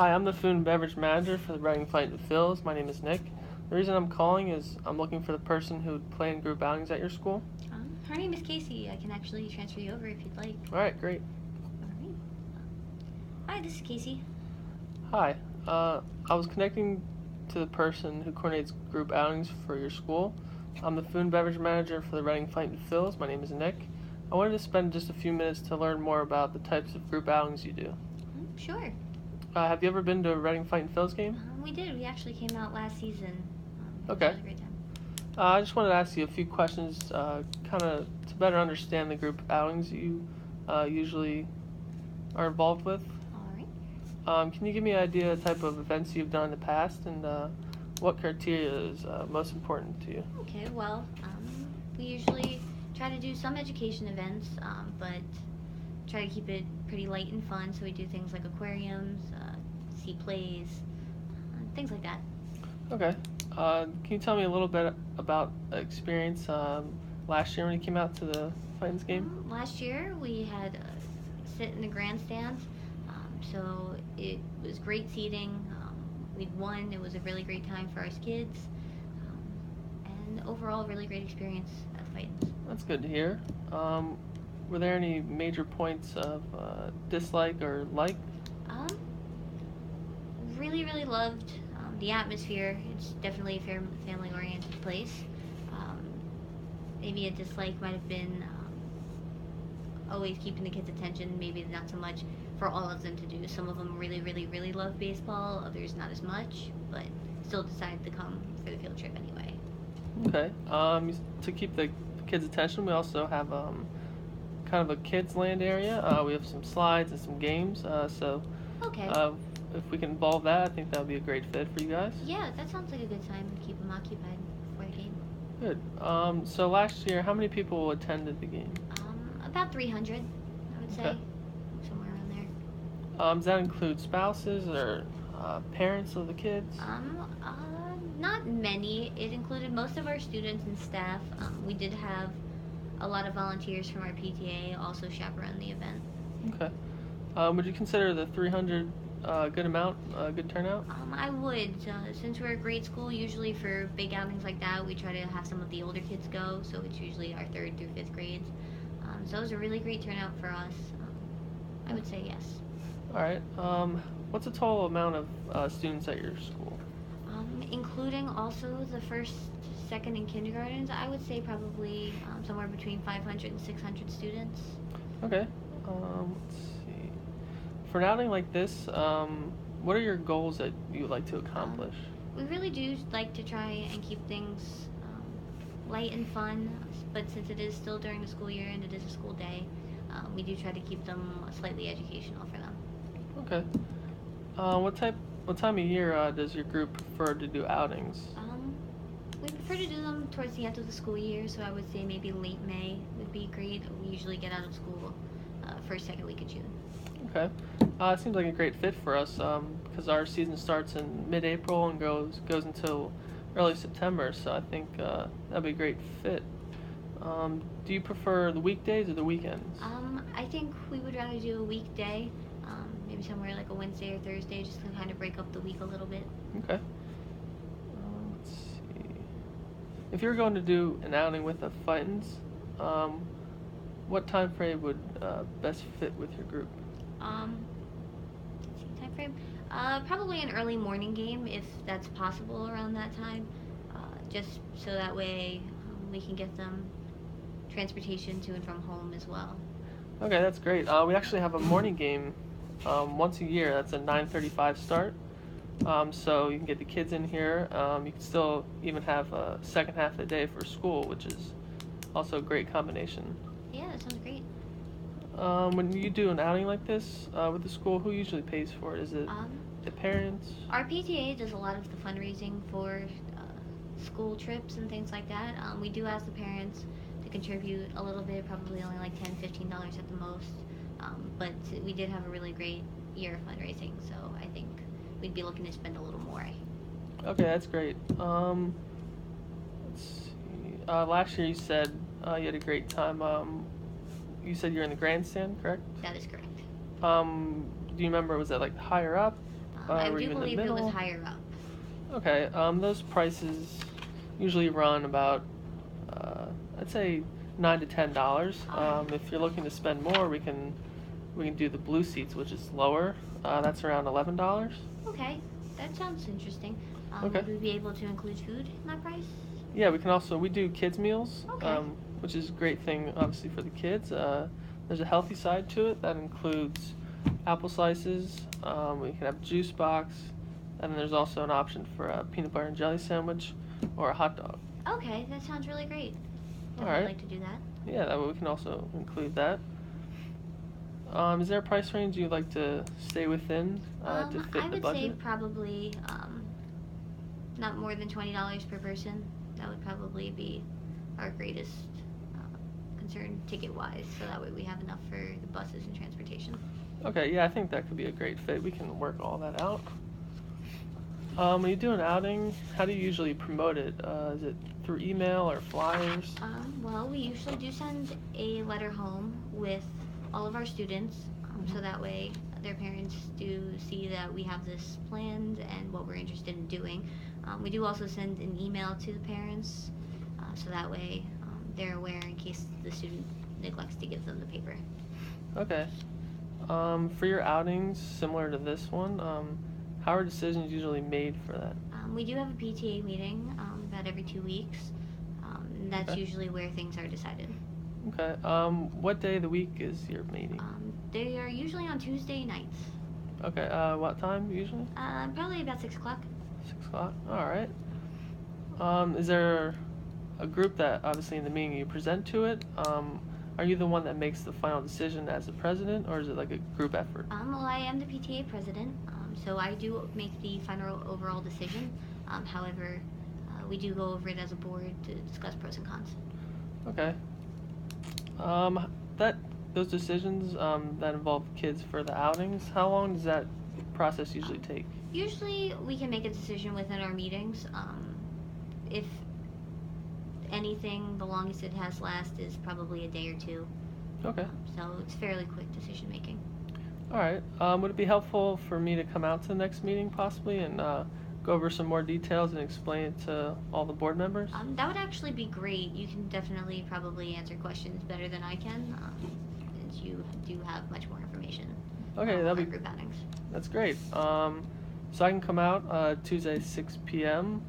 Hi, I'm the food and beverage manager for the Reading Fight and Phils. My name is Nick. The reason I'm calling is I'm looking for the person who would plan group outings at your school. Her name is Casey. I can actually transfer you over if you'd like. All right, great. All right. Hi, this is Casey. Hi, I was connecting to the person who coordinates group outings for your school. I'm the food and beverage manager for the Reading Fight and Phils. My name is Nick. I wanted to spend just a few minutes to learn more about the types of group outings you do. Sure. Have you ever been to a Reading Fight and Phils game? We did. We actually came out last season. Okay. It was a great time. I just wanted to ask you a few questions, kind of to better understand the group outings you usually are involved with. All right. Can you give me an idea of the type of events you've done in the past and what criteria is most important to you? Okay. Well, we usually try to do some education events, but try to keep it pretty light and fun. So we do things like aquariums, see plays, things like that. Okay. Can you tell me a little bit about the experience last year when you came out to the Titans game? Last year we had sit in the grandstand, so it was great seating. We'd won. It was a really great time for us kids, and overall, really great experience at the Titans. That's good to hear. Were there any major points of dislike or like? Um, really loved the atmosphere. It's definitely a family-oriented place. Maybe a dislike might have been always keeping the kids' attention. Maybe not so much for all of them to do. Some of them really love baseball. Others not as much, but still decided to come for the field trip anyway. Okay. To keep the kids' attention, we also have kind of a kids' land area. We have some slides and some games. Okay. If we can involve that, I think that would be a great fit for you guys. Yeah, that sounds like a good time to keep them occupied before the game. Good. So last year, how many people attended the game? About 300, I would say. Okay. Somewhere around there. Does that include spouses or parents of the kids? Not many. It included most of our students and staff. We did have a lot of volunteers from our PTA also chaperone the event. Okay. Would you consider the 300 good amount, good turnout? I would. Since we're a grade school, usually for big outings like that, we try to have some of the older kids go, so it's usually our 3rd through 5th grades. So it was a really great turnout for us. I would say yes. All right. What's the total amount of students at your school? Including also the 1st, 2nd, and kindergartens, I would say probably somewhere between 500 and 600 students. Okay. Let's see. For an outing like this, what are your goals that you would like to accomplish? We really do like to try and keep things light and fun, but since it is still during the school year and it is a school day, we do try to keep them slightly educational for them. Okay. What time of year does your group prefer to do outings? We prefer to do them towards the end of the school year, so I would say maybe late May would be great. We usually get out of school first, 2nd week of June. Okay. It seems like a great fit for us because our season starts in mid-April and goes until early September, so I think that'd be a great fit. Do you prefer the weekdays or the weekends? I think we would rather do a weekday, maybe somewhere like a Wednesday or Thursday, just to kind of break up the week a little bit. Okay. Let's see. If you're going to do an outing with the Fightins, what time frame would best fit with your group? Let's see, time frame. Probably an early morning game if that's possible around that time, just so that way we can get them transportation to and from home as well. Okay, that's great. We actually have a morning game once a year. That's a 9:35 start. So you can get the kids in here. You can still even have a second half of the day for school, which is also a great combination. Yeah, that sounds great. When you do an outing like this with the school, who usually pays for it? Is it the parents? Our PTA does a lot of the fundraising for school trips and things like that. We do ask the parents to contribute a little bit, probably only like $10, $15 at the most. But we did have a really great year of fundraising, so I think we'd be looking to spend a little more. Okay, that's great. Let's see. Last year you said you had a great time. You said you're in the grandstand, correct? That is correct. Do you remember, was that like higher up? I Were do you in the believe it was middle? higher up. Okay. Those prices usually run about, uh, I'd say $9 to $10. All right. If you're looking to spend more, we can do the blue seats, which is lower. That's around $11. Okay, that sounds interesting. Okay. Would we be able to include food in that price? Yeah, we do kids meals, Okay. which is a great thing, obviously, for the kids. There's a healthy side to it that includes apple slices. We can have a juice box, and then there's also an option for a peanut butter and jelly sandwich or a hot dog. Okay, that sounds really great. All Definitely right. like to do that. Yeah, that way we can also include that. Is there a price range you'd like to stay within to I fit the would say budget? probably not more than $20 per person. That would probably be our greatest concern ticket wise, so that way we have enough for the buses and transportation. Okay, yeah, I think that could be a great fit. We can work all that out. When you do an outing, how do you usually promote it? Is it through email or flyers? Well, we usually do send a letter home with all of our students, so that way their parents do see that we have this planned and what we're interested in doing. We do also send an email to the parents, so that way they're aware in case the student neglects to give them the paper. Okay. For your outings, similar to this one, how are decisions usually made for that? We do have a PTA meeting about every 2 weeks, and that's Okay. usually where things are decided. Okay. What day of the week is your meeting? They are usually on Tuesday nights. Okay. What time usually? Probably about 6 o'clock. 6 o'clock. All right. Is there a group that obviously in the meeting you present to it? Are you the one that makes the final decision as the president, or is it like a group effort? Well, I am the PTA president, so I do make the final overall decision. However, we do go over it as a board to discuss pros and cons. Okay. That those decisions that involve kids for the outings, how long does that process usually take? Usually, we can make a decision within our meetings. If anything, the longest it has last is probably a day or two. Okay. So it's fairly quick decision making. All right. Would it be helpful for me to come out to the next meeting possibly and go over some more details and explain it to all the board members? That would actually be great. You can definitely probably answer questions better than I can, since you do have much more information. Okay, Our that'd be group outings. that's great. So I can come out Tuesday 6 p.m.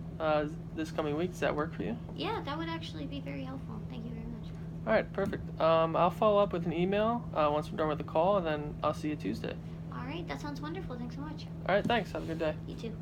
This coming week. Does that work for you? Yeah, that would actually be very helpful. Thank you very much. All right, perfect. I'll follow up with an email once we're done with the call, and then I'll see you Tuesday. All right, that sounds wonderful. Thanks so much. All right, thanks. Have a good day. You too.